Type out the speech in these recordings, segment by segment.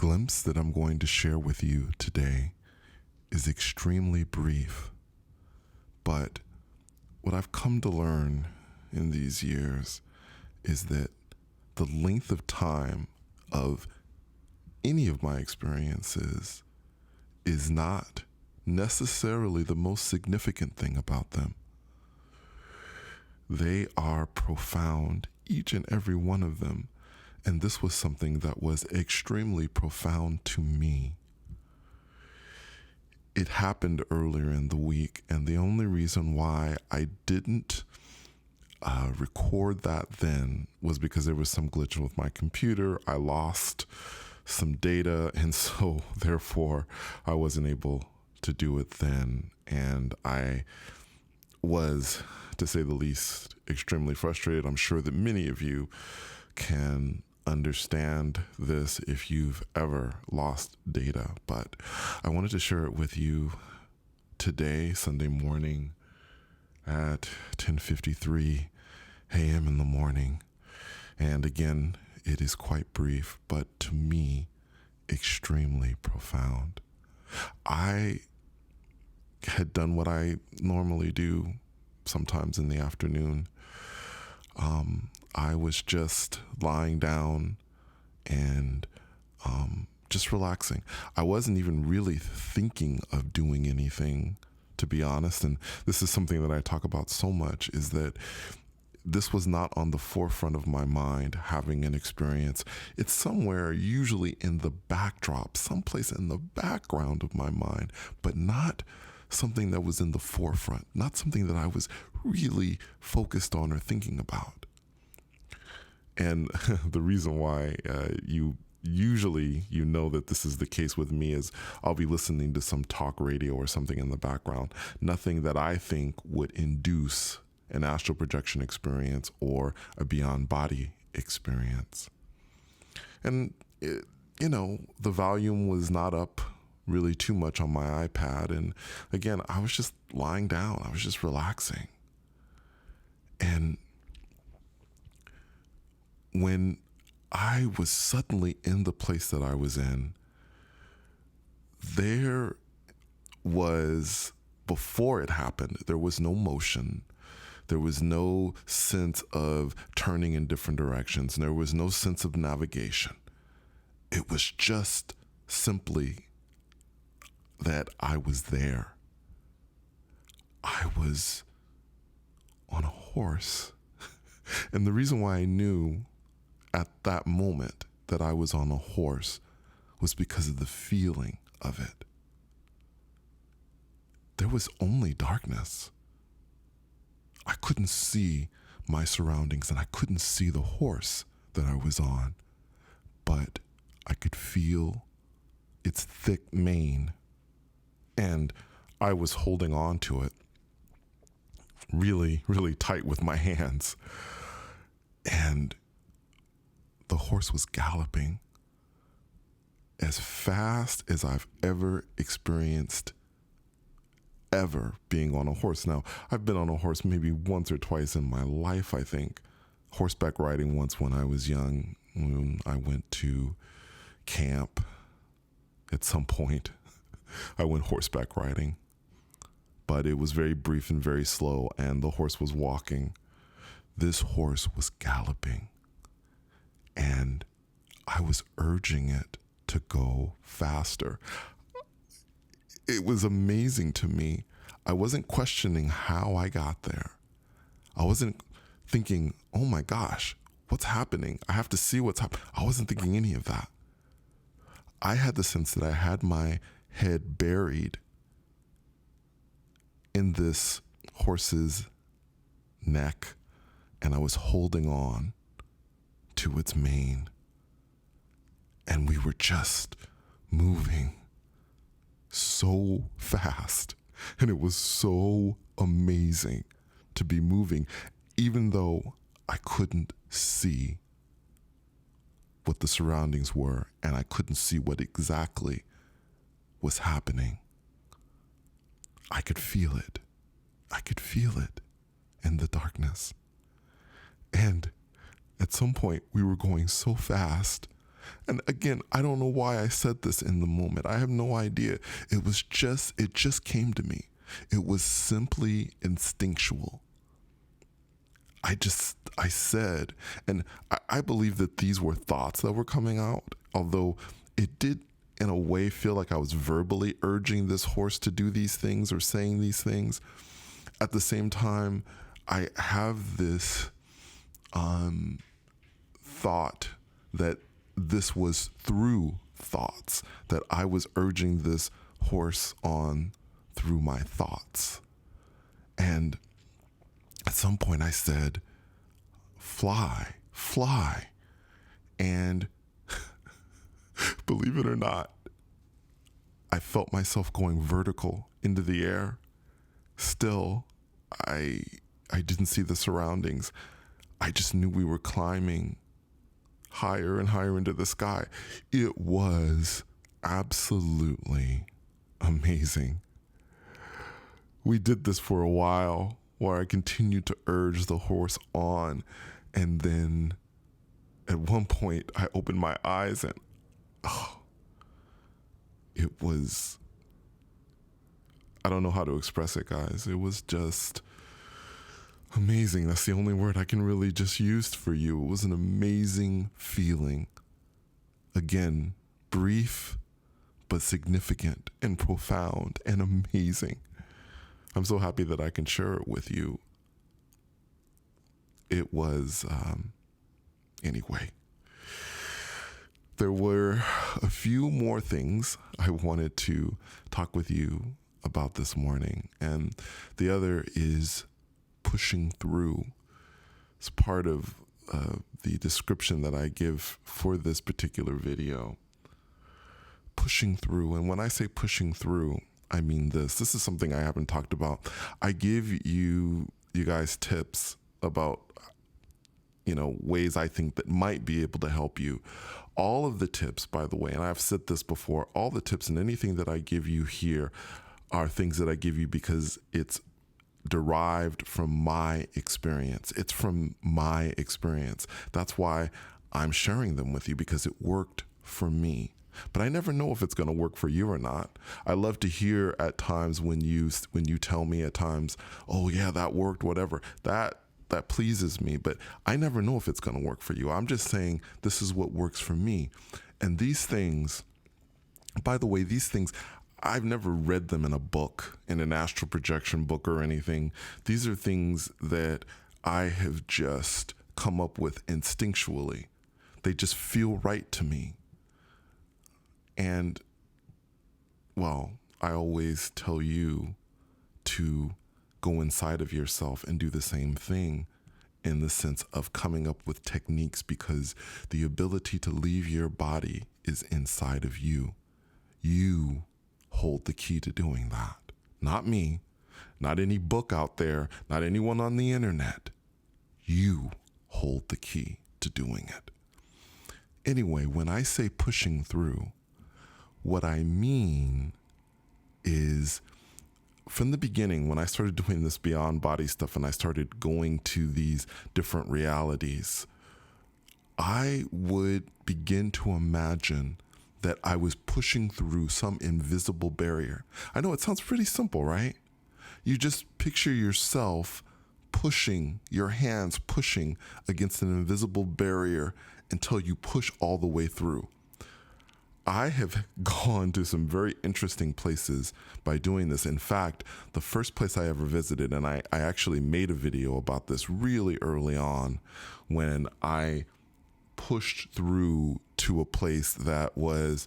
glimpse that I'm going to share with you today is extremely brief, but what I've come to learn in these years is that the length of time of any of my experiences is not necessarily the most significant thing about them. They are profound, each and every one of them. And this was something that was extremely profound to me. It happened earlier in the week, and the only reason why I didn't record that then was because there was some glitch with my computer. I lost some data, and so therefore I wasn't able to do it then. And I was, to say the least, extremely frustrated. I'm sure that many of you can understand this if you've ever lost data, but I wanted to share it with you today, Sunday morning at 10:53 a.m. in the morning. And again, it is quite brief, but to me, extremely profound. I had done what I normally do sometimes in the afternoon. I was just lying down and just relaxing. I wasn't even really thinking of doing anything, to be honest. And this is something that I talk about so much, is that this was not on the forefront of my mind, having an experience. It's somewhere usually in the backdrop, someplace in the background of my mind, but not something that was in the forefront, not something that I was really focused on or thinking about. And the reason why you know that this is the case with me is I'll be listening to some talk radio or something in the background, nothing that I think would induce an astral projection experience or a beyond body experience. And, the volume was not up really too much on my iPad. And again, I was just lying down. I was just relaxing. And when I was suddenly in the place that I was in, there was, before it happened, there was no motion. There was no sense of turning in different directions. There was no sense of navigation. It was just simply that I was there. I was on a horse. And the reason why I knew at that moment that I was on a horse was because of the feeling of it. There was only darkness. I couldn't see my surroundings and I couldn't see the horse that I was on, but I could feel its thick mane, and I was holding on to it really, really tight with my hands. And the horse was galloping as fast as I've ever experienced ever being on a horse. Now, I've been on a horse maybe once or twice in my life, I think. Horseback riding once when I was young, when I went to camp at some point. I went horseback riding, but it was very brief and very slow, and the horse was walking. This horse was galloping, and I was urging it to go faster. It was amazing to me. I wasn't questioning how I got there. I wasn't thinking, oh my gosh, what's happening? I have to see what's happening. I wasn't thinking any of that. I had the sense that I had my head buried in this horse's neck, and I was holding on to its mane. And we were just moving so fast, and it was so amazing to be moving, even though I couldn't see what the surroundings were, and I couldn't see what exactly was happening. I could feel it. I could feel it in the darkness. And at some point, we were going so fast And again, I don't know why I said this in the moment. I have no idea. It just came to me. It was simply instinctual. I said, and I believe that these were thoughts that were coming out, although it did in a way feel like I was verbally urging this horse to do these things or saying these things. At the same time, I have this thought that this was through thoughts, that I was urging this horse on through my thoughts. And at some point I said, fly, fly. And believe it or not, I felt myself going vertical into the air. Still, I didn't see the surroundings. I just knew we were climbing higher and higher into the sky. It was absolutely amazing. We did this for a while where I continued to urge the horse on. And then at one point I opened my eyes and it was, I don't know how to express it, guys. It was just amazing. That's the only word I can really just use for you. It was an amazing feeling. Again, brief, but significant and profound and amazing. I'm so happy that I can share it with you. It was, anyway. There were a few more things I wanted to talk with you about this morning. And the other is pushing through. It's part of the description that I give for this particular video. Pushing through. And when I say pushing through, I mean this. This is something I haven't talked about. I give you guys tips about, ways I think that might be able to help you. All of the tips, by the way, and I've said this before, all the tips and anything that I give you here are things that I give you because it's derived from my experience. It's from my experience. That's why I'm sharing them with you, because it worked for me. But I never know if it's going to work for you or not. I love to hear at times when you tell me at times, oh yeah, that worked, whatever. That pleases me, but I never know if it's going to work for you. I'm just saying this is what works for me. And these things, by the way, I've never read them in a book, in an astral projection book or anything. These are things that I have just come up with instinctually. They just feel right to me. And, well, I always tell you to go inside of yourself and do the same thing, in the sense of coming up with techniques, because the ability to leave your body is inside of you. You hold the key to doing that. Not me, not any book out there, not anyone on the internet. You hold the key to doing it. Anyway, when I say pushing through, what I mean is, from the beginning, when I started doing this beyond body stuff and I started going to these different realities, I would begin to imagine that I was pushing through some invisible barrier. I know it sounds pretty simple, right? You just picture yourself pushing, your hands pushing against an invisible barrier until you push all the way through. I have gone to some very interesting places by doing this. In fact, the first place I ever visited, and I actually made a video about this really early on, when I pushed through to a place that was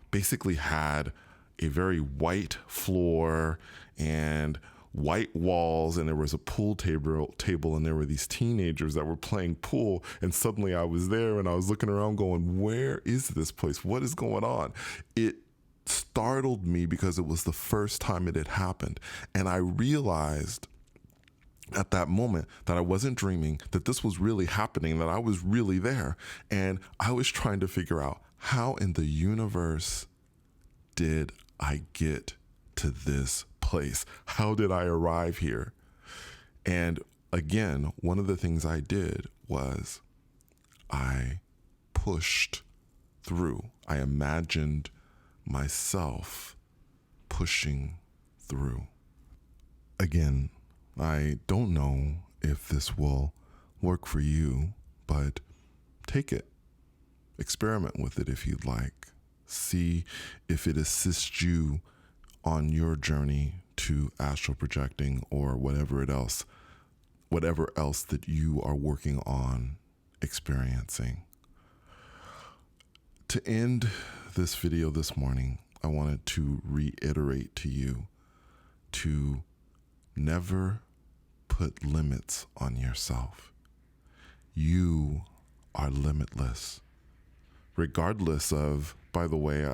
basically had a very white floor and white walls, and there was a pool table, and there were these teenagers that were playing pool, and suddenly I was there and I was looking around going, where is this place? What is going on? It startled me because it was the first time it had happened, and I realized at that moment that I wasn't dreaming, that this was really happening, that I was really there, and I was trying to figure out, how in the universe did I get to this place? How did I arrive here? And again, one of the things I did was I pushed through. I imagined myself pushing through. Again, I don't know if this will work for you, but take it. Experiment with it if you'd like. See if it assists you on your journey to astral projecting or whatever else that you are working on experiencing. To end this video this morning, I wanted to reiterate to you to never put limits on yourself. You are limitless. Regardless of, by the way,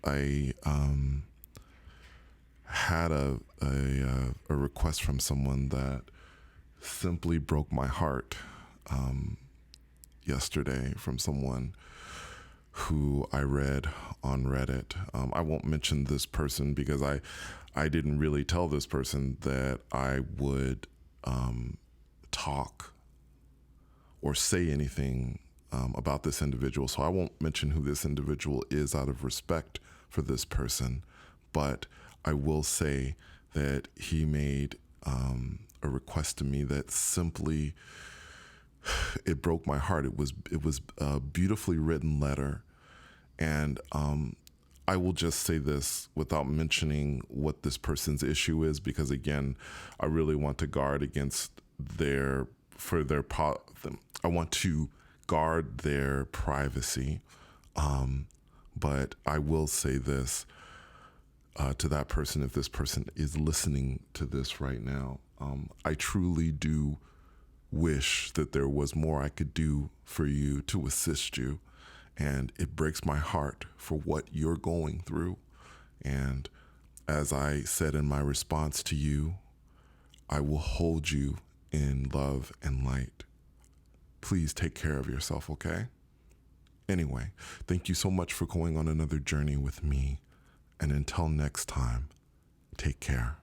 I had a request from someone that simply broke my heart yesterday, from someone who I read on Reddit. I won't mention this person because I didn't really tell this person that I would talk or say anything about this individual. So I won't mention who this individual is out of respect for this person, but I will say that he made a request to me that simply, it broke my heart. It was a beautifully written letter. And I will just say this without mentioning what this person's issue is, because again, I really want to guard against I want to guard their privacy. But I will say this to that person, if this person is listening to this right now, I truly do wish that there was more I could do for you to assist you. And it breaks my heart for what you're going through. And as I said in my response to you, I will hold you in love and light. Please take care of yourself, okay? Anyway, thank you so much for going on another journey with me. And until next time, take care.